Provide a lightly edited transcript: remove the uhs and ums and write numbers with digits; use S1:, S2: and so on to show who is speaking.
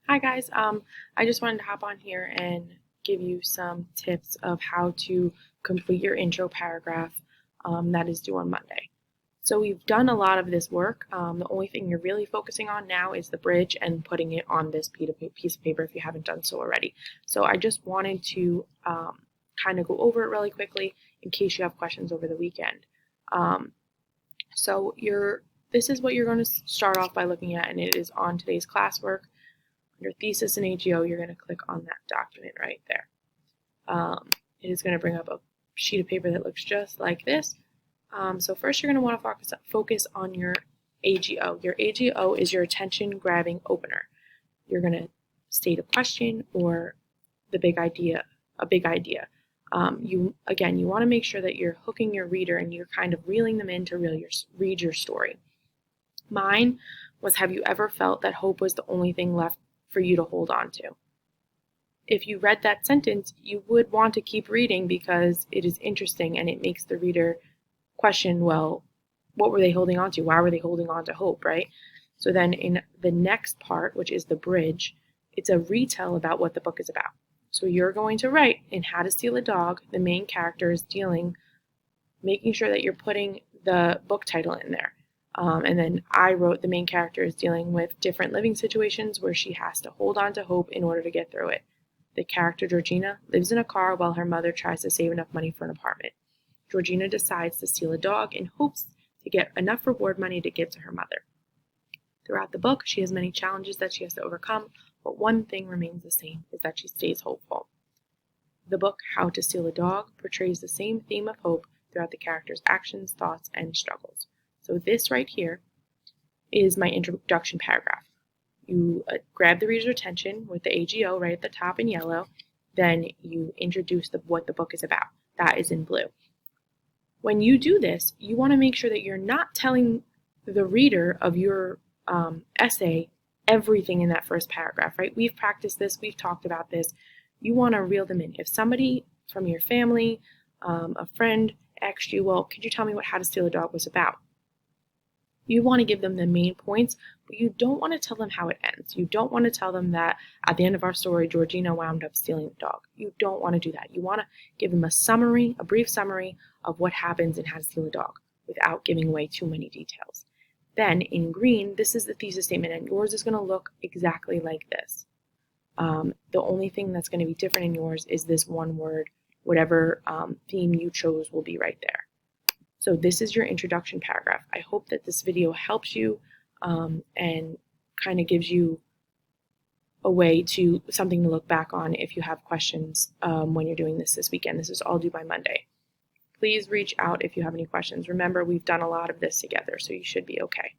S1: Hi guys, I just wanted to hop on here and give you some tips of how to complete your intro paragraph that is due on Monday. So we've done a lot of this work. The only thing you're really focusing on now is the bridge and putting it on this piece of paper if you haven't done so already. So I just wanted to kind of go over it really quickly in case you have questions over the weekend. This is what you're going to start off by looking at, and it is on today's classwork. Under Thesis and AGO, you're going to click on that document right there. It is going to bring up a sheet of paper that looks just like this. So first you're going to want to focus on your AGO. Your AGO is your attention-grabbing opener. You're going to state a question or a big idea. You want to make sure that you're hooking your reader and you're kind of reeling them in to read your story. Mine was, have you ever felt that hope was the only thing left for you to hold on to? If you read that sentence, you would want to keep reading because it is interesting and it makes the reader question, well, what were they holding on to? Why were they holding on to hope, right? So then in the next part, which is the bridge, it's a retell about what the book is about. So you're going to write, in How to Steal a Dog, the main character is making sure that you're putting the book title in there. And then I wrote, the main character is dealing with different living situations where she has to hold on to hope in order to get through it. The character, Georgina, lives in a car while her mother tries to save enough money for an apartment. Georgina decides to steal a dog in hopes to get enough reward money to give to her mother. Throughout the book, she has many challenges that she has to overcome, but one thing remains the same, is that she stays hopeful. The book, How to Steal a Dog, portrays the same theme of hope throughout the character's actions, thoughts, and struggles. So this right here is my introduction paragraph. You grab the reader's attention with the AGO right at the top in yellow, then you introduce what the book is about. That is in blue. When you do this, you want to make sure that you're not telling the reader of your essay everything in that first paragraph, right? We've practiced this, we've talked about this. You want to reel them in. If somebody from your family, a friend asked you, well, could you tell me what How to Steal a Dog was about? You want to give them the main points, but you don't want to tell them how it ends. You don't want to tell them that at the end of our story, Georgina wound up stealing the dog. You don't want to do that. You want to give them a brief summary of what happens in How to Steal a Dog without giving away too many details. Then in green, this is the thesis statement, and yours is going to look exactly like this. The only thing that's going to be different in yours is this one word. Whatever theme you chose will be right there. So this is your introduction paragraph. I hope that this video helps you and kind of gives you something to look back on if you have questions when you're doing this weekend. This is all due by Monday. Please reach out if you have any questions. Remember, we've done a lot of this together, so you should be okay.